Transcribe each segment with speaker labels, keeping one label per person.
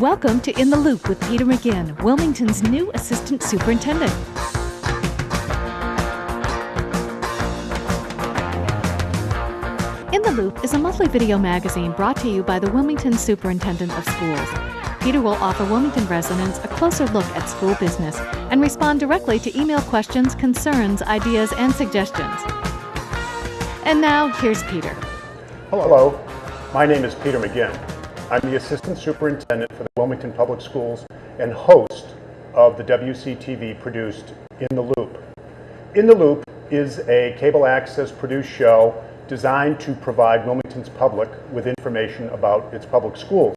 Speaker 1: Welcome to In the Loop with Peter McGinn, Wilmington's new Assistant Superintendent. In the Loop is a monthly video magazine brought to you by the Wilmington Superintendent of Schools. Peter will offer Wilmington residents a closer look at school business and respond directly to email questions, concerns, ideas, and suggestions. And now, here's Peter.
Speaker 2: Hello, my name is Peter McGinn. I'm the Assistant Superintendent for the Wilmington Public Schools and host of the WCTV produced In the Loop. In the Loop is a cable access produced show designed to provide Wilmington's public with information about its public schools.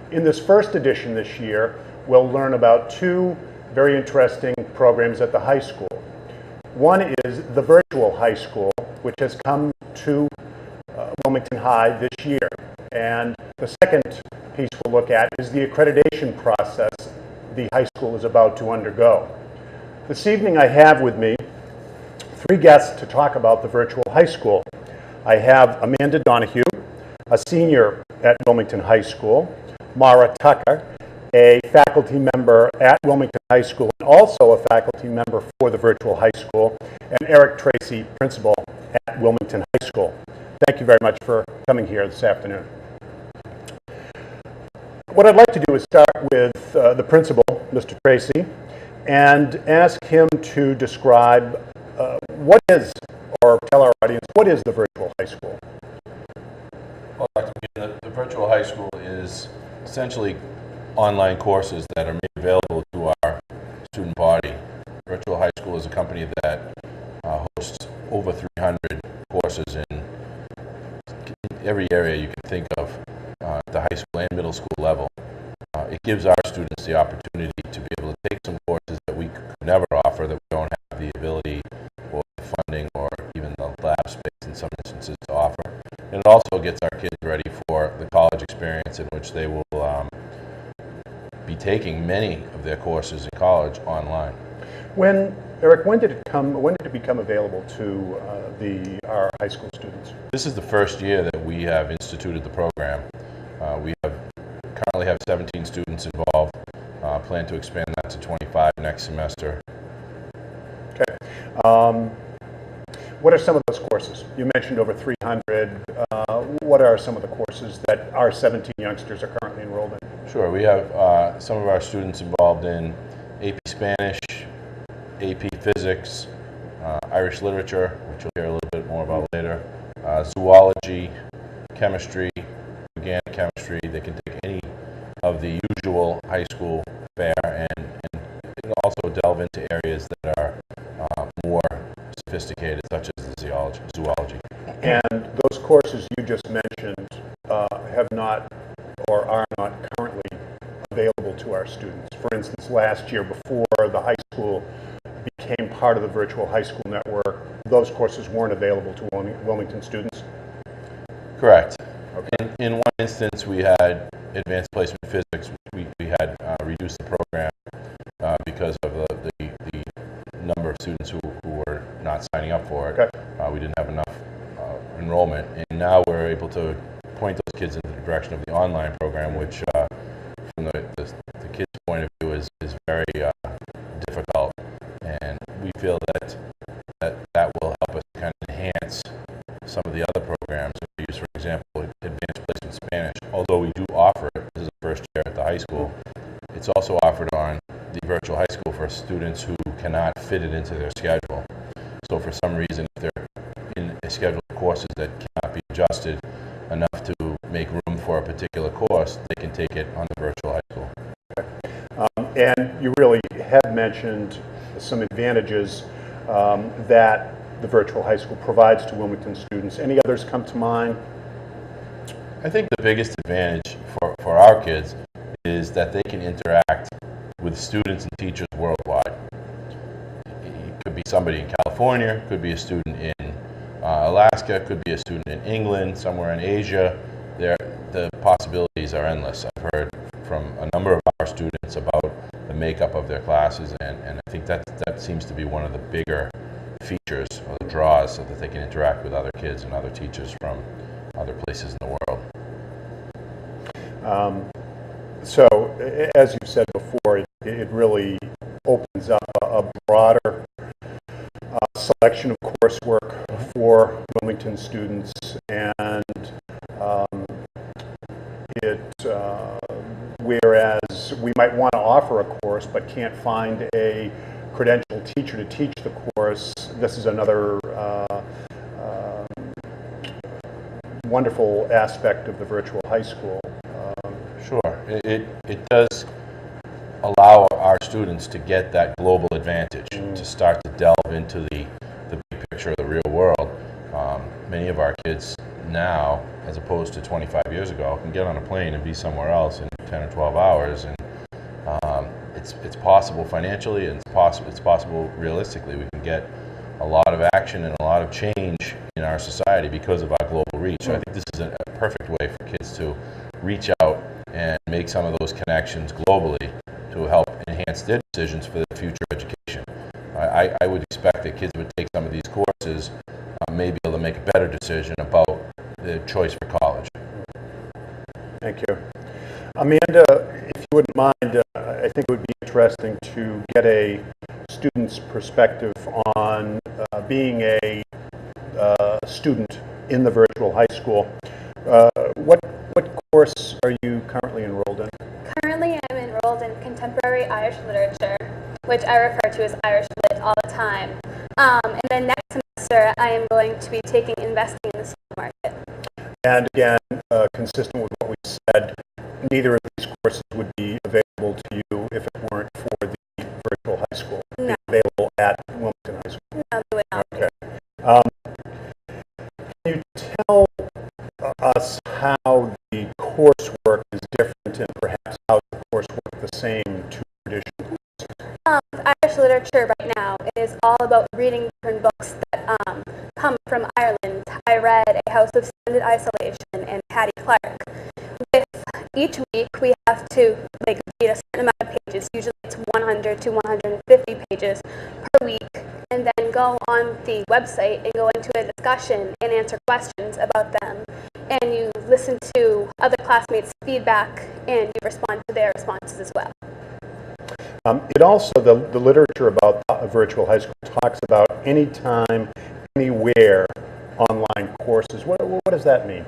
Speaker 2: In this first edition this year, we'll learn about two very interesting programs at the high school. One is the virtual high school, which has come to Wilmington High this year. And the second piece we'll look at is the accreditation process the high school is about to undergo. This evening I have with me three guests to talk about the virtual high school. I have Amanda Donahue, a senior at Wilmington High School, Mara Tucker, a faculty member at Wilmington High School and also a faculty member for the virtual high school, and Eric Tracey, principal at Wilmington High School. Thank you very much for coming here this afternoon. What I'd like to do is start with the principal, Mr. Tracey, and ask him to describe what is, or tell our audience, what is the virtual high school?
Speaker 3: Well, Dr. McGinn, the virtual high school is essentially online courses that are made available to our student body. Virtual High School is a company that hosts over 300 courses in every area you can think of at the high school and middle school level. It gives our students the opportunity to be able to take some courses that we could never offer, that we don't have the ability or the funding or even the lab space in some instances to offer. And it also gets our kids ready for the college experience in which they will be taking many of their courses in college online.
Speaker 2: Eric, when did it become available to our high school students?
Speaker 3: This is the first year that we have instituted the program. We currently have 17 students involved. Plan to expand that to 25 next semester.
Speaker 2: Okay. What are some of those courses? You mentioned over 300. What are some of the courses that our 17 youngsters are currently enrolled in?
Speaker 3: Sure. We have some of our students involved in AP Spanish, AP Physics, Irish Literature, which you'll hear a little bit more about later, Zoology, Chemistry, Organic Chemistry. They can take any of the usual high school fare and also delve into areas that are more sophisticated, such as the zoology.
Speaker 2: And those courses you just mentioned have not or are not currently available to our students. For instance, last year, before the high school became part of the virtual high school network, those courses weren't available to Wilmington students?
Speaker 3: Correct.
Speaker 2: Okay.
Speaker 3: In one instance, we had advanced placement physics. We had reduced the program because of the number of students who were not signing up for it. Okay. We didn't have enough enrollment, and now we're able to point those kids in the direction of the online program, which from the kids' point of view is very difficult, and we feel that will help us kind of enhance some of the other programs that we use. For example, advanced placement Spanish. Although we do offer it, this is the first year at the high school, it's also offered on the virtual high school for students who cannot fit it into their schedule. So for some reason, if they're in a schedule of courses that cannot be adjusted enough to make room for a particular course, they can take it on the virtual high school.
Speaker 2: Okay. And you really have mentioned some advantages that the virtual high school provides to Wilmington students. Any others come to mind?
Speaker 3: I think the biggest advantage for our kids is that they can interact with students and teachers worldwide. It could be somebody in California, could be a student in Alaska, could be a student in England, somewhere in Asia. The possibilities are endless. I've heard from a number of our students about the makeup of their classes, and I think that seems to be one of the bigger features or the draws, so that they can interact with other kids and other teachers from other places in the world.
Speaker 2: So as you've said before, it really opens up a broader selection of coursework for Wilmington students, and whereas we might want to offer a course but can't find a credentialed teacher to teach the course, this is another wonderful aspect of the virtual high school.
Speaker 3: Sure. It does allow our students to get that global advantage, to start to delve into the big picture of the real world. Many of our kids now, as opposed to 25 years ago, can get on a plane and be somewhere else in 10 or 12 hours. And it's possible financially, and it's possible realistically. We can get a lot of action and a lot of change in our society because of our global reach. So I think this is a perfect way for kids to reach out and make some of those connections globally to help enhance their decisions for their future education. I would expect that kids would take some of these courses, may be able to make a better decision about their choice for college.
Speaker 2: Thank you. Amanda, if you wouldn't mind, I think it would be interesting to get a student's perspective on being a student in the virtual high school. What course are you currently enrolled in?
Speaker 4: Currently, I'm enrolled in Contemporary Irish Literature, which I refer to as Irish Lit all the time. And then next semester, I am going to be taking Investing in the Stock Market.
Speaker 2: And again, consistent with what we said, neither of these courses would be available to you if it weren't for the virtual high school.
Speaker 4: No.
Speaker 2: Available at Wilmington High School.
Speaker 4: No, they would not be.
Speaker 2: Okay. Can you tell us how the coursework is different and perhaps how the coursework the same to traditional?
Speaker 4: With Irish literature right now, it is all about reading different books that come from Ireland. I read A House of Splendid Isolation and Patty Clark. With each week, we have to read a certain amount of pages. Usually it's 100 to 150 pages per week, and then go on the website and go into a discussion and answer questions about them. And you listen to other classmates' feedback, and you respond to their responses as well.
Speaker 2: It also, the literature about virtual high school talks about anytime, anywhere online courses. What does that mean?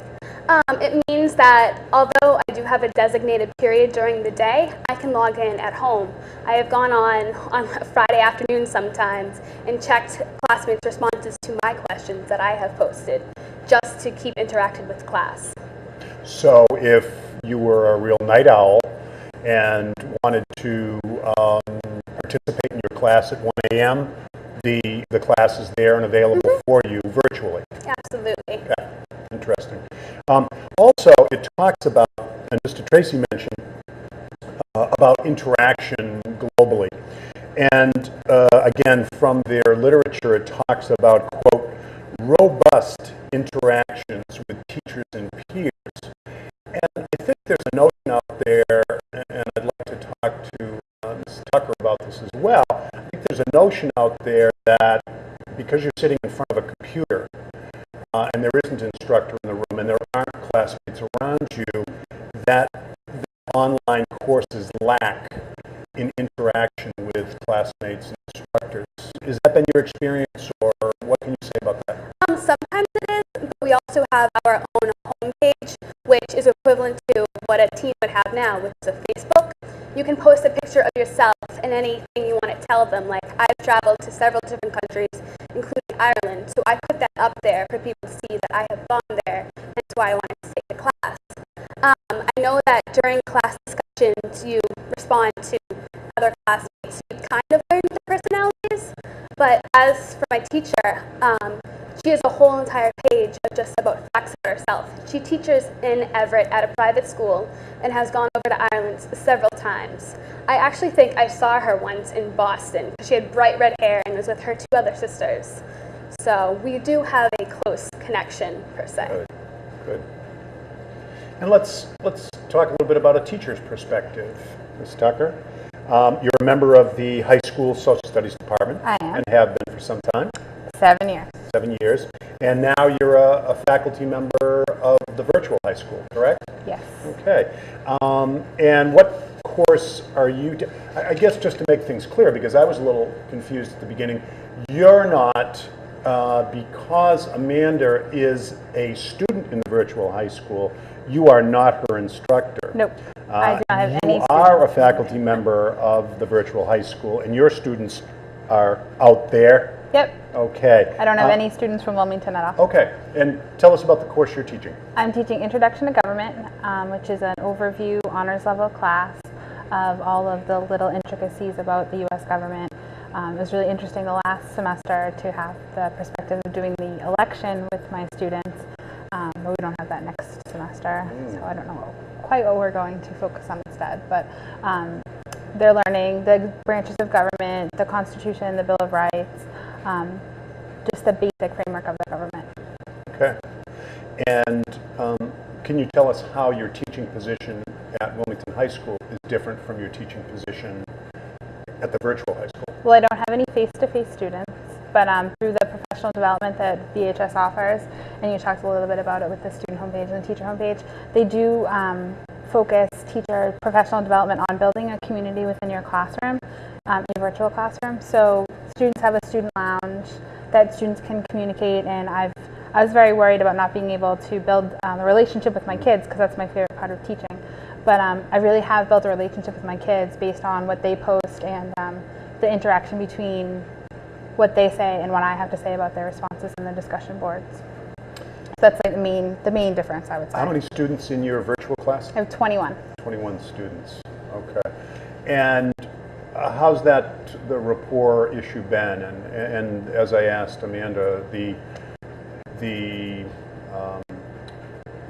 Speaker 4: It means that although I do have a designated period during the day, I can log in at home. I have gone on a Friday afternoon sometimes and checked classmates' responses to my questions that I have posted, just to keep interacting with class.
Speaker 2: So if you were a real night owl and wanted to participate in your class at 1 a.m., the class is there and available for you virtually.
Speaker 4: Absolutely.
Speaker 2: Okay. Interesting. Also, it talks about, and Mr. Tracey mentioned, about interaction globally. And again, from their literature, it talks about, quote, robust interactions with teachers and peers. And I think there's a notion out there, and I'd like to talk to Ms. Tucker about this as well. I think there's a notion out there that because you're sitting in front of a computer and there isn't an instructor in the room and there aren't classmates around you, that the online courses lack in interaction with classmates and instructors. Has that been your experience, or what can you say about that?
Speaker 4: Sometimes it is, but we also have our own homepage, which is equivalent to what a teen would have now, which is a Facebook. You can post a picture of yourself and anything you want to tell them. Like, I've traveled to several different countries, including Ireland, so I put that up there for people to see that I have gone there. That's why I wanted to take the class. I know that during class discussions, you respond to other classmates. You kind of learn their personalities, but as for my teacher, she has a whole entire page of just about facts about herself. She teaches in Everett at a private school and has gone over to Ireland several times. I actually think I saw her once in Boston. She had bright red hair and was with her two other sisters. So we do have a close connection, per se.
Speaker 2: Good. Good. And let's talk a little bit about a teacher's perspective. Ms. Tucker, you're a member of the high school social studies department.
Speaker 5: I am.
Speaker 2: And have been for some time.
Speaker 5: 7 years.
Speaker 2: 7 years. And now you're a faculty member of the virtual high school, correct?
Speaker 5: Yes.
Speaker 2: Okay. And what course are you, I guess just to make things clear, because I was a little confused at the beginning, you're not, because Amanda is a student in the virtual high school, you are not her instructor.
Speaker 5: Nope. I do not have any
Speaker 2: You are a faculty member of the virtual high school, and your students are out there?
Speaker 5: Yep.
Speaker 2: Okay.
Speaker 5: I don't have any students from Wilmington at all.
Speaker 2: Okay. And tell us about the course you're teaching.
Speaker 5: I'm teaching Introduction to Government, which is an overview honors level class of all of the little intricacies about the U.S. government. It was really interesting the last semester to have the perspective of doing the election with my students, but we don't have that next semester, so I don't know quite what we're going to focus on instead. But they're learning the branches of government, the Constitution, the Bill of Rights, just the basic framework of the government.
Speaker 2: Okay. And can you tell us how your teaching position at Wilmington High School is different from your teaching position at the virtual high school?
Speaker 5: Well, I don't have any face-to-face students, but through the professional development that VHS offers, and you talked a little bit about it with the student homepage and the teacher homepage, they do focus teacher professional development on building a community within your classroom, a virtual classroom. So students have a student lounge that students can communicate, and I was very worried about not being able to build a relationship with my kids, because that's my favorite part of teaching. But I really have built a relationship with my kids based on what they post and the interaction between what they say and what I have to say about their responses in the discussion boards. So that's like the main difference, I would say.
Speaker 2: How many students in your virtual class?
Speaker 5: I have 21.
Speaker 2: 21 students. Okay. And how's that, the rapport issue been? And as I asked Amanda, the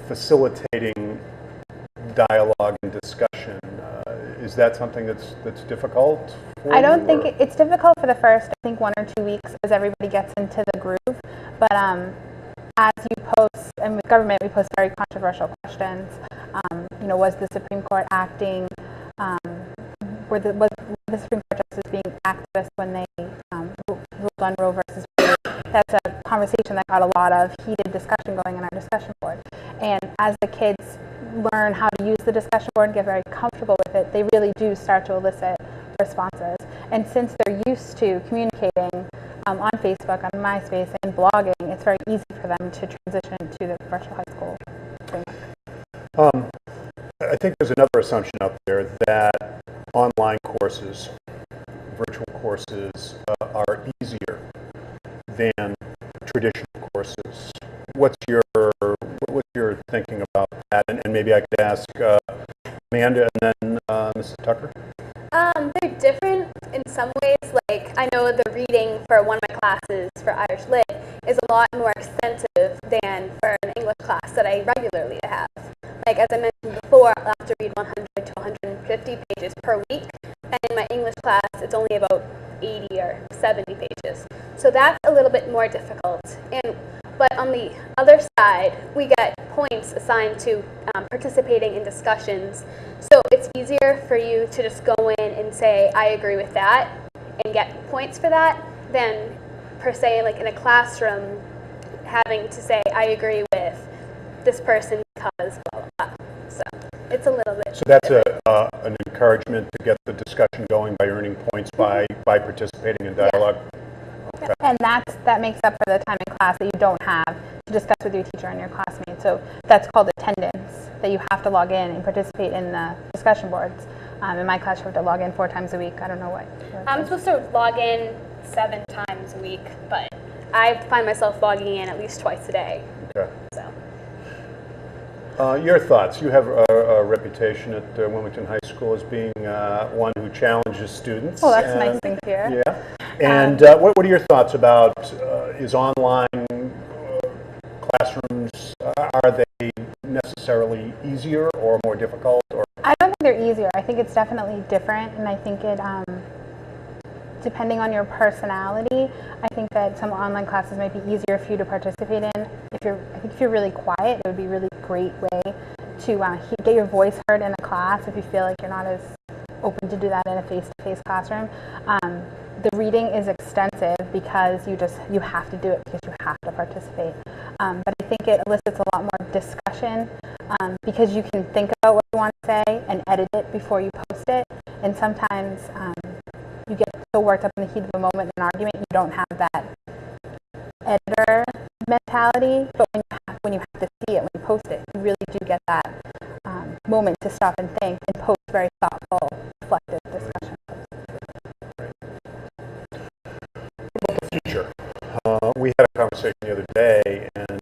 Speaker 2: facilitating dialogue and discussion, is that something that's difficult for
Speaker 5: I don't
Speaker 2: you,
Speaker 5: think
Speaker 2: or?
Speaker 5: it's difficult for the first, I think, 1 or 2 weeks as everybody gets into the groove. But as you post, and with government, we post very controversial questions. Was the Supreme Court acting, was the Supreme Court justice being activist when they ruled on Roe versus Wade? That's a conversation that got a lot of heated discussion going in our discussion board. And as the kids learn how to use the discussion board and get very comfortable with it, they really do start to elicit responses. And since they're used to communicating on Facebook, on MySpace, and blogging, it's very easy for them to transition to the virtual high school framework.
Speaker 2: I think there's another assumption out there that online courses, virtual courses, are easier than traditional courses. What's your thinking about that? And maybe I could ask Amanda and then Mrs. Tucker.
Speaker 4: They're different in some ways. Like, I know the reading for one of my classes for Irish Lit is a lot more extensive than for an English class that I regularly have. Like, as I mentioned before, I'll have to read 100 to 150 pages per week, and in my English class, it's only about 80 or 70 pages. So that's a little bit more difficult. But on the other side, we get points assigned to participating in discussions. So it's easier for you to just go in and say, I agree with that, and get points for that, than per se, like in a classroom, having to say, I agree with this person because blah, blah, blah. So it's a little bit.
Speaker 2: So that's an encouragement to get the discussion going by earning points by participating in dialogue.
Speaker 5: Yeah.
Speaker 2: Okay.
Speaker 5: And that makes up for the time in class that you don't have to discuss with your teacher and your classmates. So that's called attendance, that you have to log in and participate in the discussion boards. In my class, you have to log in 4 times a week. I don't know what.
Speaker 4: I'm supposed to log in 7 times a week, but I find myself logging in at least twice a day.
Speaker 2: Okay.
Speaker 4: So.
Speaker 2: Your thoughts? You have a reputation at Wilmington High School as being one who challenges students.
Speaker 5: Well, that's a nice thing to hear.
Speaker 2: Yeah. And what are your thoughts about is online classrooms, are they necessarily easier or more difficult? Or
Speaker 5: I don't think they're easier. I think it's definitely different, and I think it, depending on your personality, I think that some online classes might be easier for you to participate in. I think if you're really quiet, it would be a really great way to get your voice heard in a class if you feel like you're not as open to do that in a face-to-face classroom. The reading is extensive because you have to do it because you have to participate. But I think it elicits a lot more discussion because you can think about what you want to say and edit edit it before you post it. And sometimes you get so worked up in the heat of a moment in an argument, you don't have that editor mentality. But when you have to see it, when you post it, you really do get that moment to stop and think and post very thoughtful, reflective discussion.
Speaker 2: What about the future? We had a conversation the other day, and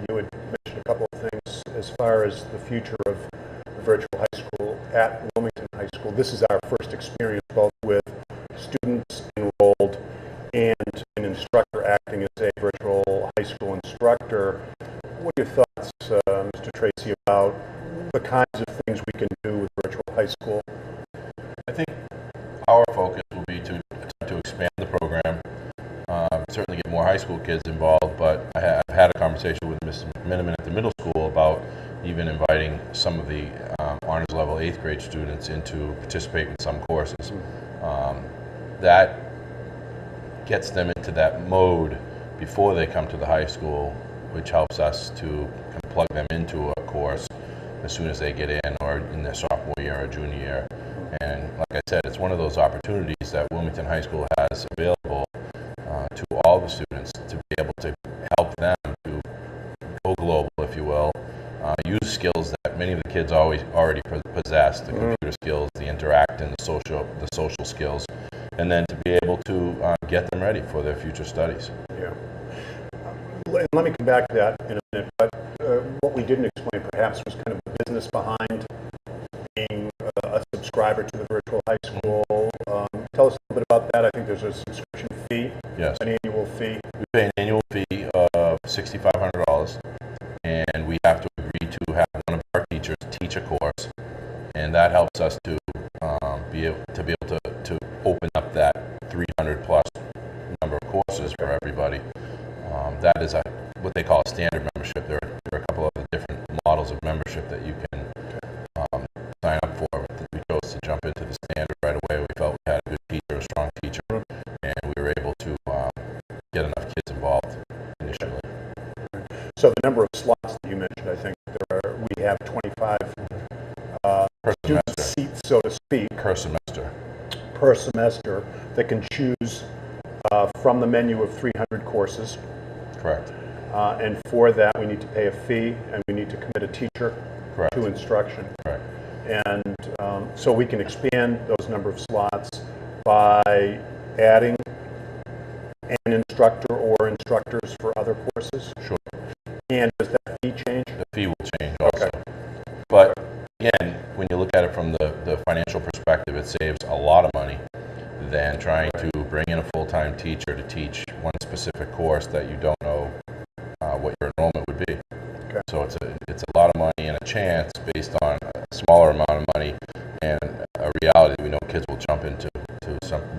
Speaker 2: you had mentioned a couple of things as far as the future of the virtual high school at Wilmington High School. This is our first experience both with students enrolled and an instructor acting as a virtual high school instructor. What are your thoughts, Mr. Tracey, about the kinds of things we can do with virtual high school?
Speaker 3: I think our focus will be to attempt to expand the program, certainly get more high school kids involved, but I've had a conversation with Mrs. McMiniman at the middle school about even inviting some of the honors level 8th grade students in to participate in some courses. That gets them into that mode before they come to the high school, which helps us to plug them into a course as soon as they get in, or in their sophomore year or junior year. And like I said, it's one of those opportunities that Wilmington High School has available to all the students to be able to help them to go global, if you will, use skills that many of the kids already possess, the computer skills, the interact, and the social skills, and then to be able to get them ready for their future studies.
Speaker 2: Yeah. Let me come back to that in a minute, but what we didn't explain perhaps was kind of the business behind being a subscriber to the virtual high school. Tell us a little bit about that. I think there's a subscription fee,
Speaker 3: yes,
Speaker 2: an annual fee.
Speaker 3: We pay an annual fee of $6,500, and we have to agree to have one of our teachers teach a course, and that helps us to be able to open up that 300 plus number of courses for everybody. That is what they call a standard membership. There are a couple of different models of membership that you can sign up for. We chose to jump into the standard right away. We felt we had a good teacher, a strong teacher, and we were able to get enough kids involved initially.
Speaker 2: So the number of slots that you mentioned, I think we have 25 student seats, so to speak,
Speaker 3: per semester.
Speaker 2: Per semester that can choose from the menu of 300 courses.
Speaker 3: Correct.
Speaker 2: And for that, we need to pay a fee, and we need to commit a teacher
Speaker 3: Correct.
Speaker 2: to instruction.
Speaker 3: Correct.
Speaker 2: And so we can expand those number of slots by adding an instructor or instructors for other courses.
Speaker 3: Sure.
Speaker 2: And does that fee change?
Speaker 3: The fee will change also.
Speaker 2: Okay.
Speaker 3: But again, when you look at it from the financial perspective, it saves a lot of money than trying to bring in a full-time teacher to teach one specific course that you don't know what your enrollment would be.
Speaker 2: Okay.
Speaker 3: So it's a lot of money and a chance based on a smaller amount of money and a reality we know kids will jump into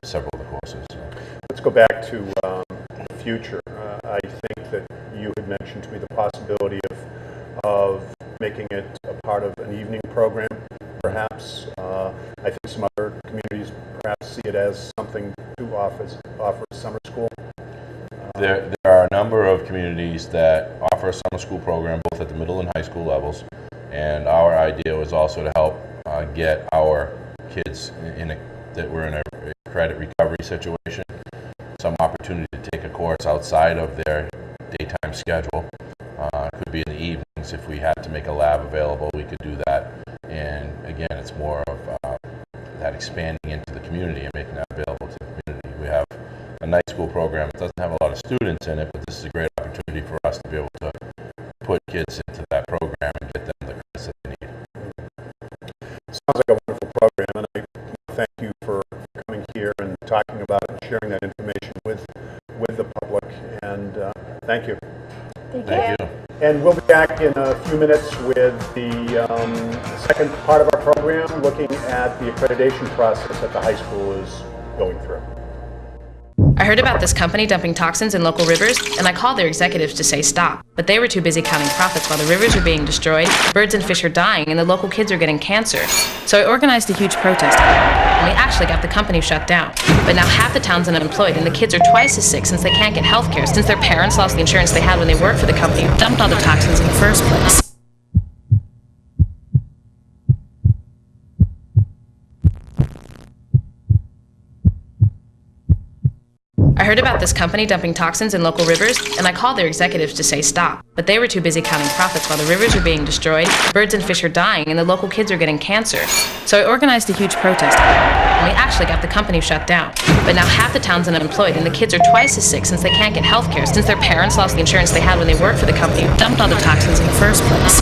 Speaker 3: several of the courses. So.
Speaker 2: Let's go back to the future. I think that you had mentioned to me the possibility of making it a part of an evening program, perhaps. I think some other communities perhaps see it as something to offer summer school.
Speaker 3: There are a number of communities that offer a summer school program both at the middle and high school levels, and our idea was also to help get our kids that were in a credit recovery situation some opportunity to take a course outside of their daytime schedule. Could be in the evenings. If we had to make a lab available, we could do that. And again, it's more of that expanding into the community and making that available to the community. We have a night school program. It doesn't have a lot of students in it, but this is a great opportunity for us to be able to put kids into that program and get them the credits that they need.
Speaker 2: Sounds like a wonderful program, and I thank you for coming here and talking about it and sharing that information with the public. And thank you.
Speaker 3: Thank you.
Speaker 2: And we'll be back in a few minutes with the second part of our program, looking at the accreditation process that the high school is going through.
Speaker 6: I heard about this company dumping toxins in local rivers, and I called their executives to say stop. But they were too busy counting profits while the rivers are being destroyed, birds and fish are dying, and the local kids are getting cancer. So I organized a huge protest, and we actually got the company shut down. But now half the town's unemployed, and the kids are twice as sick since they can't get health care, since their parents lost the insurance they had when they worked for the company who dumped all the toxins in the first place. I heard about this company dumping toxins in local rivers, and I called their executives to say stop. But they were too busy counting profits while the rivers are being destroyed, birds and fish are dying, and the local kids are getting cancer. So I organized a huge protest, and we actually got the company shut down. But now half the town's unemployed, and the kids are twice as sick since they can't get health care, since their parents lost the insurance they had when they worked for the company who dumped all the toxins in the first place.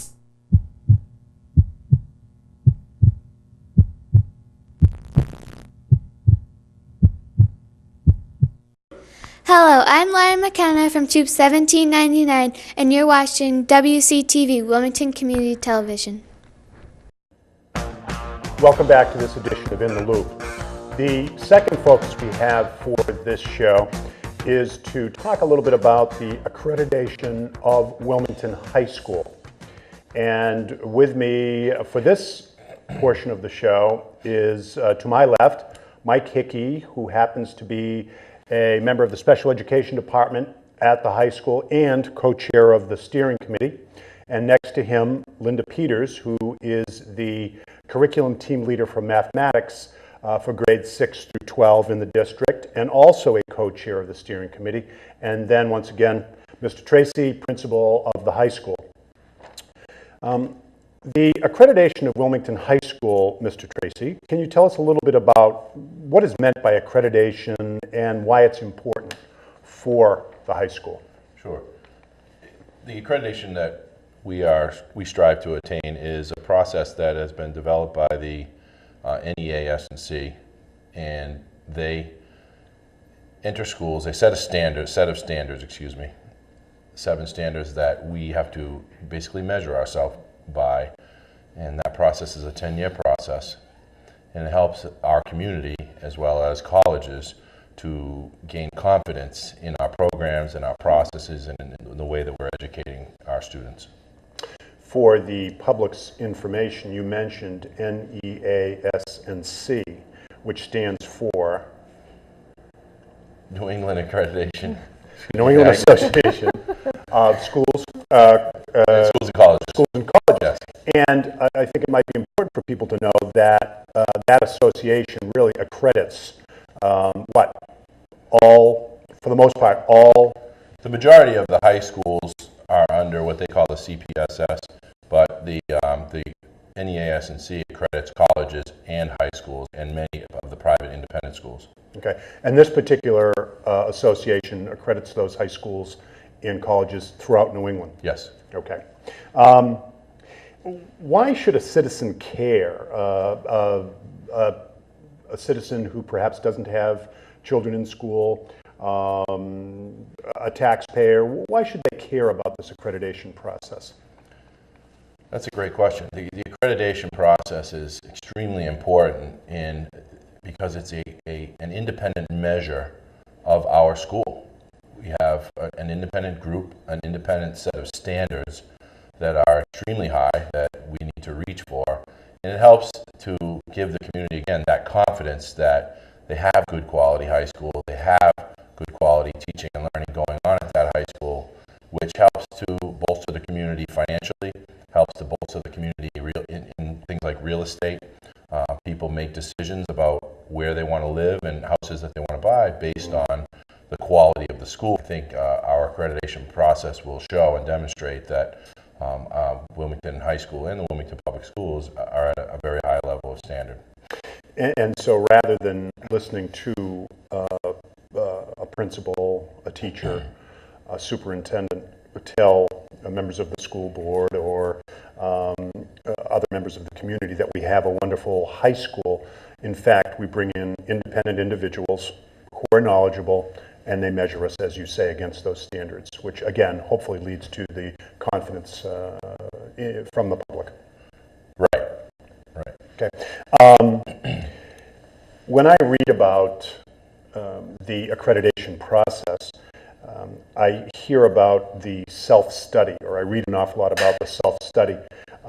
Speaker 7: Hello, I'm Lauren McKenna from Tube 1799, and you're watching WCTV, Wilmington Community Television.
Speaker 2: Welcome back to this edition of In the Loop. The second focus we have for this show is to talk a little bit about the accreditation of Wilmington High School. And with me for this portion of the show is, to my left, Mike Hickey, who happens to be a member of the Special Education Department at the high school and co-chair of the steering committee. And next to him, Linda Peters, who is the curriculum team leader for mathematics for grades 6 through 12 in the district, and also a co-chair of the steering committee. And then once again, Mr. Tracey, principal of the high school. The accreditation of Wilmington High School, Mr. Tracey, can you tell us a little bit about what is meant by accreditation and why it's important for the high school?
Speaker 3: Sure. The accreditation that we strive to attain is a process that has been developed by the NEAS&C, and they enter schools. They set a set of standards, 7 standards that we have to basically measure ourselves by, and that process is a 10-year process, and it helps our community as well as colleges to gain confidence in our programs and our processes and in the way that we're educating our students.
Speaker 2: For the public's information, you mentioned NEAS&C, which stands for
Speaker 3: New England Accreditation.
Speaker 2: New England Association of Schools,
Speaker 3: Schools and Colleges.
Speaker 2: Schools and Colleges.
Speaker 3: Yes.
Speaker 2: And I think it might be important for people to know that that association really accredits for the most part,
Speaker 3: the majority of the high schools are under what they call the CPSS, but the NEAS&C accredits colleges and high schools and many of the private independent schools.
Speaker 2: Okay, and this particular association accredits those high schools and colleges throughout New England?
Speaker 3: Yes.
Speaker 2: Okay. Why should a citizen care? A citizen who perhaps doesn't have children in school, a taxpayer, why should they care about this accreditation process?
Speaker 3: That's a great question. The accreditation process is extremely important because it's an independent measure of our school. We have an independent group, an independent set of standards that are extremely high that we need to reach for. And it helps to give the community, again, that confidence that they have good quality high school, they have good quality teaching and learning going on at that high school, which helps to bolster the community financially, helps to bolster the community in things like real estate. People make decisions about where they want to live and houses that they want to buy based on the quality of the school. I think our accreditation process will show and demonstrate that Wilmington High School and the Wilmington Public Schools are at a very high level of standard.
Speaker 2: And so rather than listening to a principal, a teacher, a superintendent tell members of the school board or other members of the community that we have a wonderful high school, in fact, we bring in independent individuals who are knowledgeable, and they measure us, as you say, against those standards, which again, hopefully leads to the confidence from the public.
Speaker 3: Right.
Speaker 2: Okay. When I read about the accreditation process, I hear about the self-study, or I read an awful lot about the self-study,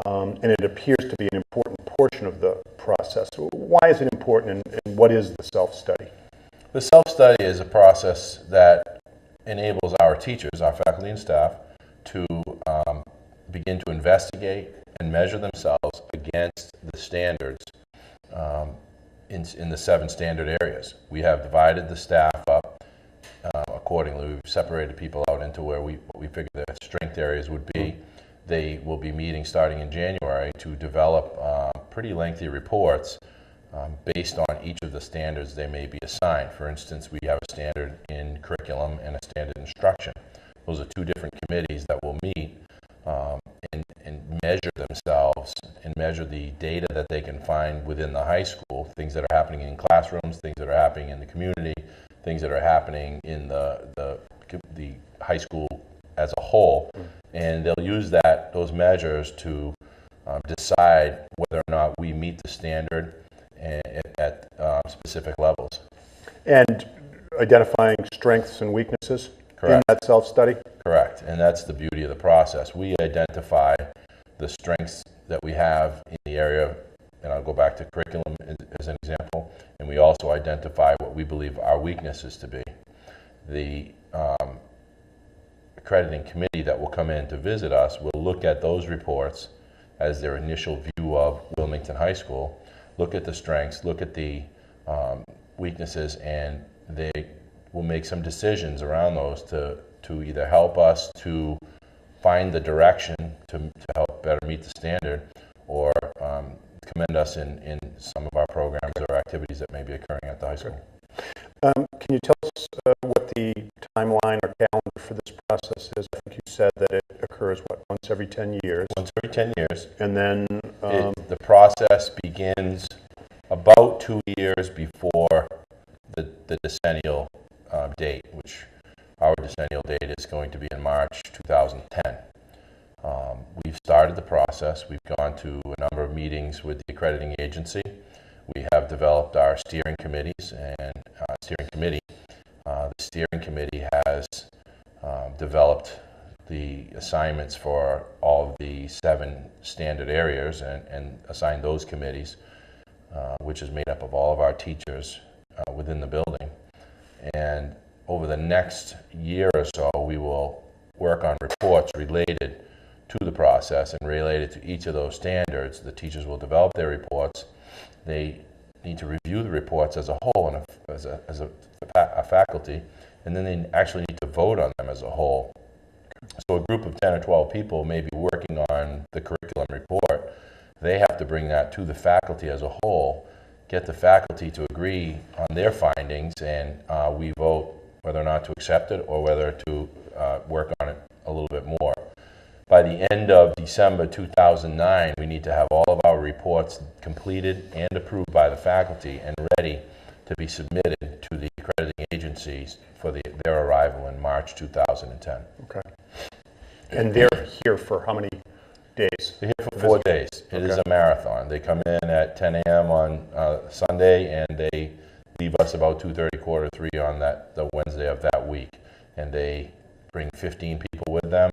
Speaker 2: and it appears to be an important portion of the process. Why is it important, and what is the self-study?
Speaker 3: The self-study is a process that enables our teachers, our faculty and staff, to begin to investigate and measure themselves against the standards in the 7 standard areas. We have divided the staff up accordingly. We've separated people out into where what we figure their strength areas would be. They will be meeting starting in January to develop pretty lengthy reports based on each of the standards they may be assigned. For instance, we have a standard in curriculum and a standard in instruction. Those are two different committees that will meet and measure themselves and measure the data that they can find within the high school, things that are happening in classrooms, things that are happening in the community, things that are happening in the high school as a whole. And they'll use those measures to decide whether or not we meet the standard at specific levels.
Speaker 2: And identifying strengths and weaknesses. Correct. In that self-study?
Speaker 3: Correct, and that's the beauty of the process. We identify the strengths that we have in the area, and I'll go back to curriculum as an example, and we also identify what we believe our weaknesses to be. The accrediting committee that will come in to visit us will look at those reports as their initial view of Wilmington High School, look at the strengths, look at the weaknesses, and they will make some decisions around those to either help us to find the direction to help better meet the standard, or commend us in some of our programs or activities that may be occurring at the high school.
Speaker 2: Can you tell us what the timeline or calendar for this process is? I think you said that it occurs, once every 10 years? Once
Speaker 3: every 10 years.
Speaker 2: And then
Speaker 3: the process begins about 2 years before the decennial date, which our decennial date is going to be in March 2010. We've started the process. We've gone to a number of meetings with the accrediting agency. We have developed our steering committees and steering committee. The steering committee has developed the assignments for all of the 7 standard areas and assigned those committees, which is made up of all of our teachers within the building. And over the next year or so, we will work on reports related to the process and related to each of those standards. The teachers will develop their reports. They need to review the reports as a whole and as a faculty, and then they actually need to vote on them as a whole. So a group of 10 or 12 people may be working on the curriculum report. They have to bring that to the faculty as a whole, get the faculty to agree on their findings, and we vote whether or not to accept it or whether to work on it a little bit more. By the end of December 2009, we need to have all of our reports completed and approved by the faculty and ready to be submitted to the accrediting agencies for their arrival in March 2010.
Speaker 2: Okay. And they're here for how many days?
Speaker 3: They're here for 4 days. It is a marathon. They come in at 10 a.m. on Sunday, and they leave us about 2:30, 2:45 on the Wednesday of that week. And they bring 15 people with them,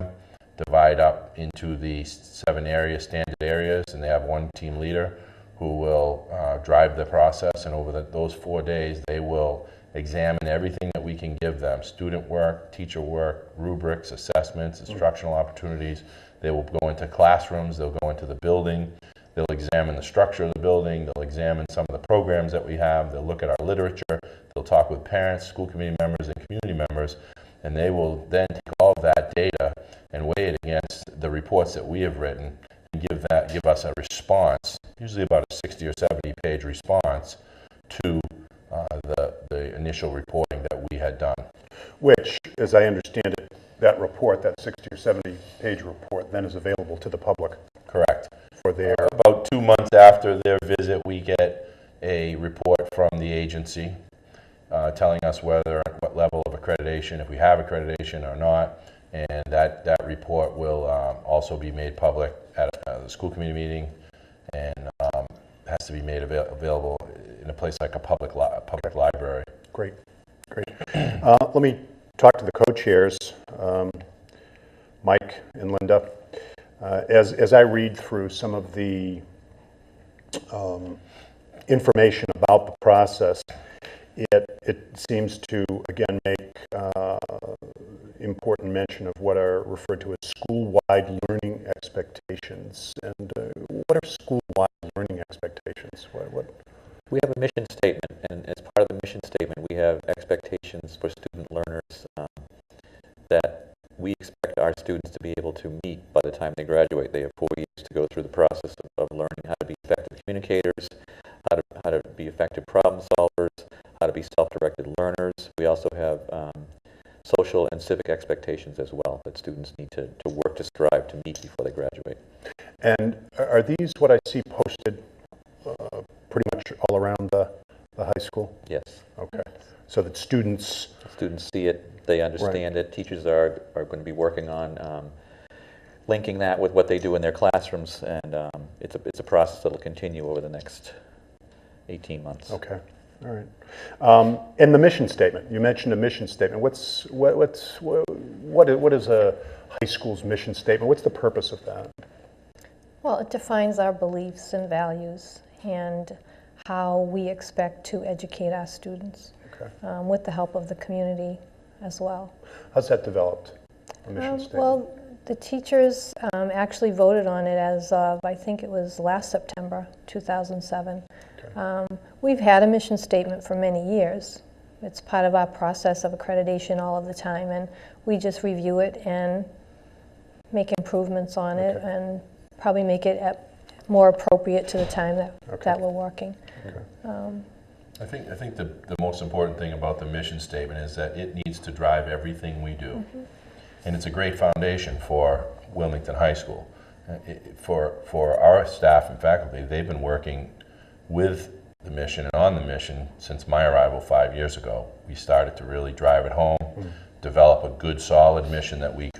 Speaker 3: divide up into the 7 standard areas, and they have one team leader who will drive the process. And over those 4 days, they will examine everything that we can give them: student work, teacher work, rubrics, assessments, instructional opportunities. They will go into classrooms, they'll go into the building, they'll examine the structure of the building, they'll examine some of the programs that we have, they'll look at our literature, they'll talk with parents, school committee members, and community members, and they will then take all of that data and weigh it against the reports that we have written and give us a response, usually about a 60 or 70 page response to the initial reporting that we had done.
Speaker 2: Which, as I understand it, that report, that 60 or 70 page report, then is available to the public.
Speaker 3: Correct.
Speaker 2: For their
Speaker 3: about 2 months after their visit, we get a report from the agency telling us what level of accreditation, if we have accreditation or not, and that report will also be made public at the school committee meeting, and has to be made available in a place like a public library.
Speaker 2: Great. Let me talk to the co-chairs, Mike and Linda. As I read through some of the information about the process, it seems to, again, make important mention of what are referred to as school-wide learning expectations. And what are school-wide learning expectations? What?
Speaker 8: We have a mission statement, and as part of the mission statement, we have expectations for student learners to meet by the time they graduate. They have 4 years to go through the process of learning how to be effective communicators, how to be effective problem solvers, how to be self-directed learners. We also have social and civic expectations as well that students need to work to strive to meet before they graduate.
Speaker 2: And are these what I see posted pretty much all around the high school?
Speaker 8: Yes.
Speaker 2: Okay. So that students
Speaker 8: see it, they understand it. Teachers are going to be working on linking that with what they do in their classrooms, and it's a process that will continue over the next 18 months.
Speaker 2: Okay. All right. And the mission statement. You mentioned a mission statement. What is a high school's mission statement? What's the purpose of that?
Speaker 9: Well, it defines our beliefs and values and how we expect to educate our students, with the help of the community as well.
Speaker 2: How's that developed, a mission statement?
Speaker 9: Well, the teachers actually voted on it as of, I think it was last September, 2007. We've had a mission statement for many years. It's part of our process of accreditation all of the time, and we just review it and make improvements on it and probably make it more appropriate to the time that we're working.
Speaker 3: I think the most important thing about the mission statement is that it needs to drive everything we do. And it's a great foundation for Wilmington High School. For our staff and faculty, they've been working with the mission and on the mission since my arrival 5 years ago. We started to really drive it home, develop a good, solid mission that we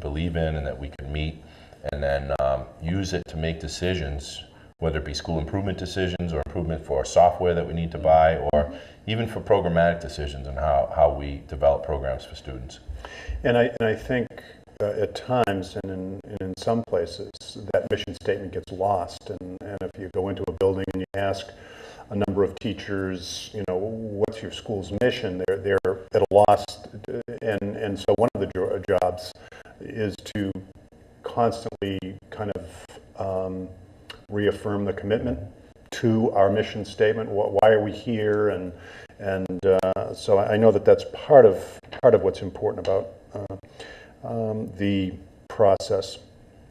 Speaker 3: believe in and that we could meet, and then use it to make decisions, whether it be school improvement decisions or improvement for software that we need to buy, or even for programmatic decisions on how we develop programs for students.
Speaker 2: And I think at times and in some places that mission statement gets lost, and if you go into a building and you ask a number of teachers, what's your school's mission, they're at a loss, and so one of the jobs is to constantly kind of reaffirm the commitment to our mission statement. Why are we here? And so I know that that's part of what's important about the process.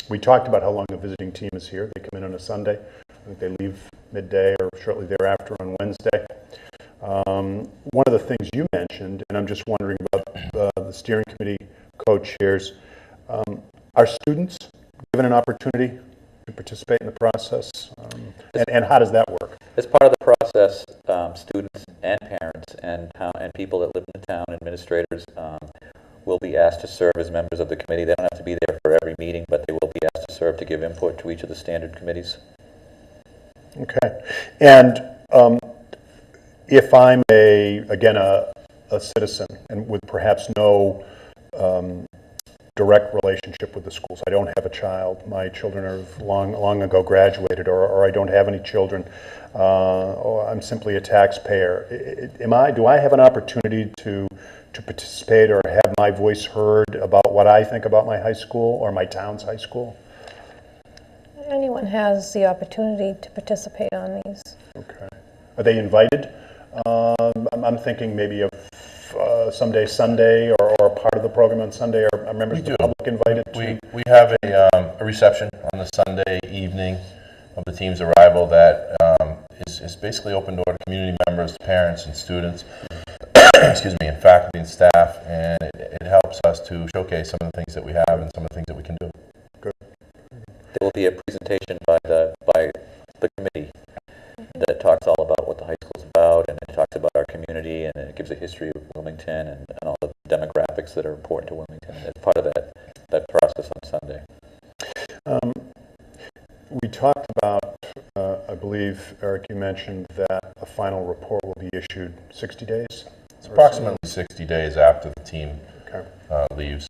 Speaker 2: We talked about how long the visiting team is here. They come in on a Sunday. I think they leave midday or shortly thereafter on Wednesday. One of the things you mentioned, and I'm just wondering about the steering committee co-chairs, are students given an opportunity to participate in the process? And how does that work?
Speaker 8: As part of the process, students and parents and people that live in the town, administrators, will be asked to serve as members of the committee. They don't have to be there for every meeting, but they will be asked to serve to give input to each of the standard committees.
Speaker 2: Okay. And if I'm a citizen and with perhaps no direct relationship with the schools, I don't have a child, my children have long ago graduated, or I don't have any children, or I'm simply a taxpayer, do I have an opportunity to participate or have my voice heard about what I think about my high school or my town's high school?
Speaker 9: Anyone has the opportunity to participate on these. Okay.
Speaker 2: Are they invited? I'm thinking maybe of someday Sunday or a part of the program on Sunday. Are members of the public invited to?
Speaker 3: We have a reception on the Sunday evening of the team's arrival that is basically open door to community members, parents, and students. Excuse me, and faculty and staff, and it helps us to showcase some of the things that we have and some of the things that we can do.
Speaker 2: Good.
Speaker 8: There will be a presentation by the committee that talks all about what the high school is about, and it talks about our community, and it gives a history of Wilmington and all the demographics that are important to Wilmington. It's part of that process on Sunday.
Speaker 2: We talked about, I believe, Eric, you mentioned that a final report will be issued 60 days?
Speaker 3: It's approximately 60 days after the team leaves.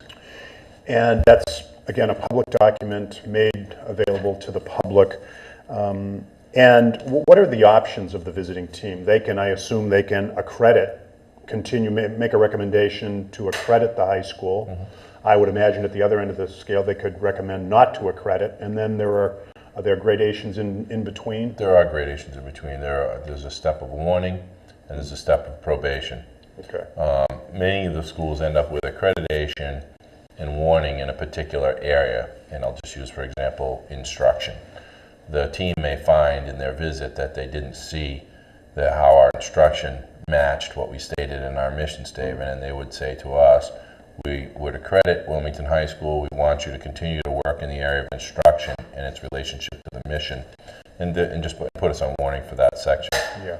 Speaker 2: And that's, again, a public document made available to the public. And what are the options of the visiting team? I assume they can make a recommendation to accredit the high school. Mm-hmm. I would imagine at the other end of the scale, they could recommend not to accredit. And then are there gradations in between?
Speaker 3: There are gradations in between. There's a step of warning and there's a step of probation.
Speaker 2: Okay.
Speaker 3: Many of the schools end up with accreditation and warning in a particular area, and I'll just use, for example, instruction. The team may find in their visit that they didn't see how our instruction matched what we stated in our mission statement, and they would say to us, we would accredit Wilmington High School. We want you to continue to work in the area of instruction and its relationship to the mission, and just put us on warning for that section.
Speaker 2: Yeah.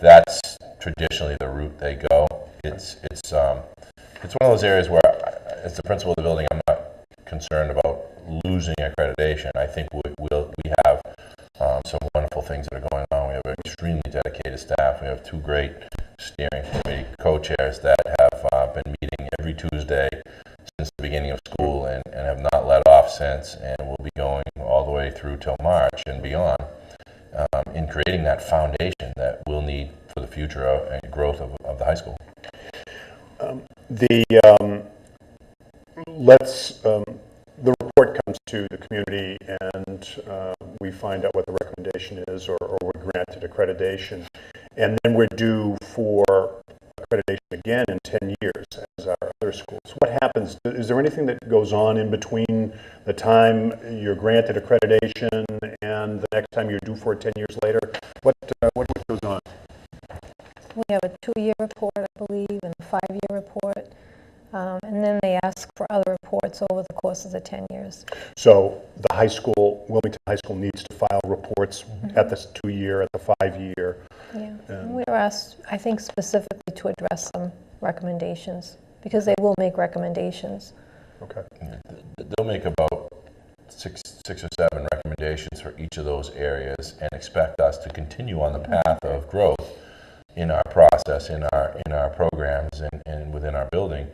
Speaker 3: That's traditionally the route they go. It's one of those areas where, as the principal of the building, I'm not concerned about losing accreditation. I think we have some wonderful things that are going on. We have an extremely dedicated staff. We have 2 great steering committee co-chairs that have been meeting every Tuesday since the beginning of school and have not let off since, and will be going all the way through till March and beyond in creating that foundation that we'll need for the future and growth of the high school.
Speaker 2: The report comes to the community, and we find out what the recommendation is, or we're granted accreditation, and then we're due for accreditation again in 10 years as our other schools. What happens? Is there anything that goes on in between the time you're granted accreditation and the next time you're due for it 10 years later? What goes on?
Speaker 9: We have a 2-year report, I believe, and a 5-year report. And then they ask for other reports over the course of the 10 years.
Speaker 2: So the high school, Wilmington High School, needs to file reports at the 2-year, at the 5-year.
Speaker 9: Yeah, and we were asked, I think, specifically to address some recommendations, because they will make recommendations.
Speaker 2: Okay.
Speaker 3: They'll make about six or seven recommendations for each of those areas and expect us to continue on the path of growth in our process, in our programs, and within our building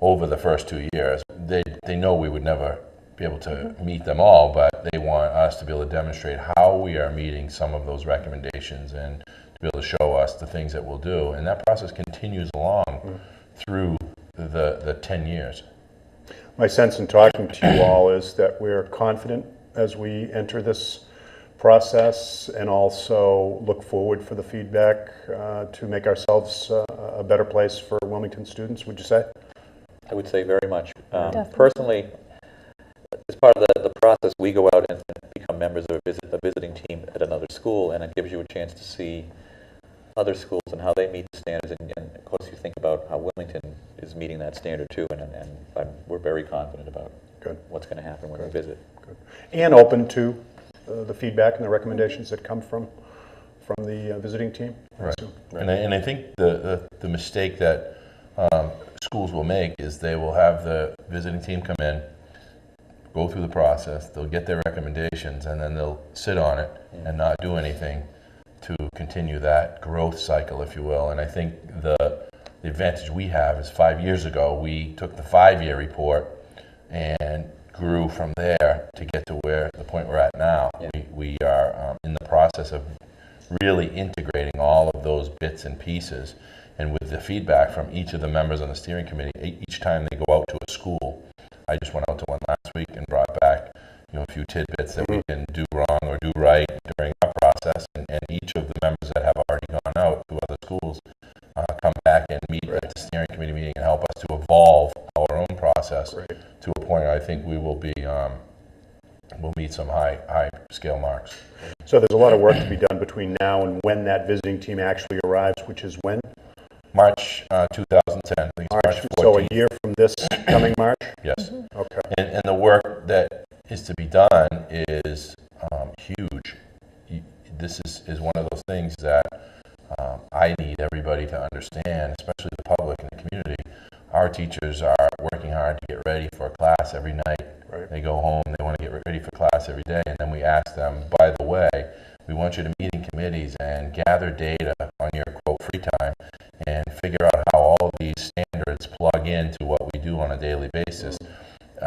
Speaker 3: over the first 2 years. They know we would never be able to meet them all, but they want us to be able to demonstrate how we are meeting some of those recommendations and to be able to show us the things that we'll do. And that process continues along through the 10 years.
Speaker 2: My sense in talking to you all is that we're confident as we enter this process, and also look forward for the feedback to make ourselves a better place for Wilmington students, would you say?
Speaker 8: I would say very much. Personally, as part of the process, we go out and become members of a visiting team at another school, and it gives you a chance to see other schools and how they meet the standards, and of course you think about how Wilmington is meeting that standard too, and we're very confident about what's going to happen when we visit.
Speaker 2: Good. And open to the feedback and the recommendations that come from the visiting team.
Speaker 3: Right. And I think the mistake that schools will make is they will have the visiting team come in, go through the process, they'll get their recommendations, and then they'll sit on it and not do anything to continue that growth cycle, if you will. And I think the advantage we have is 5 years ago, we took the 5-year report and grew from there to get to the point we're at now. Yeah. We are in the process of really integrating all of those bits and pieces, and with the feedback from each of the members on the steering committee, each time they go out to a school. I just went out to one last week and brought back a few tidbits that we can do wrong or do right during our process, and each of the members that have already gone out to other schools come back and meet at the steering committee meeting and help us to evolve our own process to a point I think we will be we'll meet some high scale marks.
Speaker 2: So there's a lot of work to be done between now and when that visiting team actually arrives, which is when?
Speaker 3: March 2010. I think it's March 14th.
Speaker 2: So a year from this coming March?
Speaker 3: Yes.
Speaker 2: Okay.
Speaker 3: And the work that is to be done is huge. This is one of those things that I need everybody to understand, especially the public and the community. Our teachers are working hard to get ready for class every night. Right. They go home, they want to get ready for class every day, and then we ask them, by the way, we want you to meet in committees and gather data on your, quote, free time and figure out how all of these standards plug into what we do on a daily basis.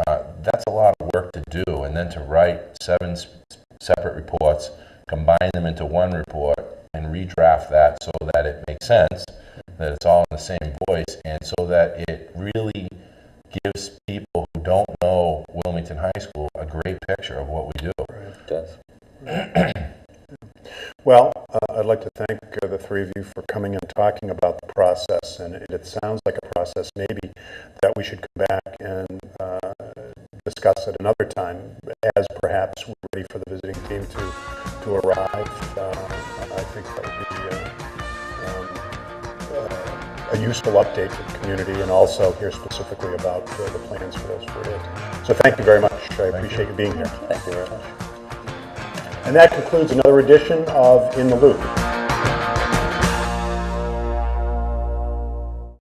Speaker 3: That's a lot of work to do, and then to write 7 separate reports, combine them into one report, and redraft that so that it makes sense, that it's all in the same voice, and so that it really gives people who don't know Wilmington High School a great picture of what we do.
Speaker 8: It does.
Speaker 2: Well, I'd like to thank the three of you for coming and talking about the process, and it sounds like a process maybe that we should come back and discuss at another time, as perhaps we're ready for the visiting team to arrive. I think that would be a useful update to the community, and also hear specifically about the plans for those 4 days. So thank you very much. I appreciate you being here.
Speaker 8: Thank you very much.
Speaker 2: And that concludes another edition of In the Loop.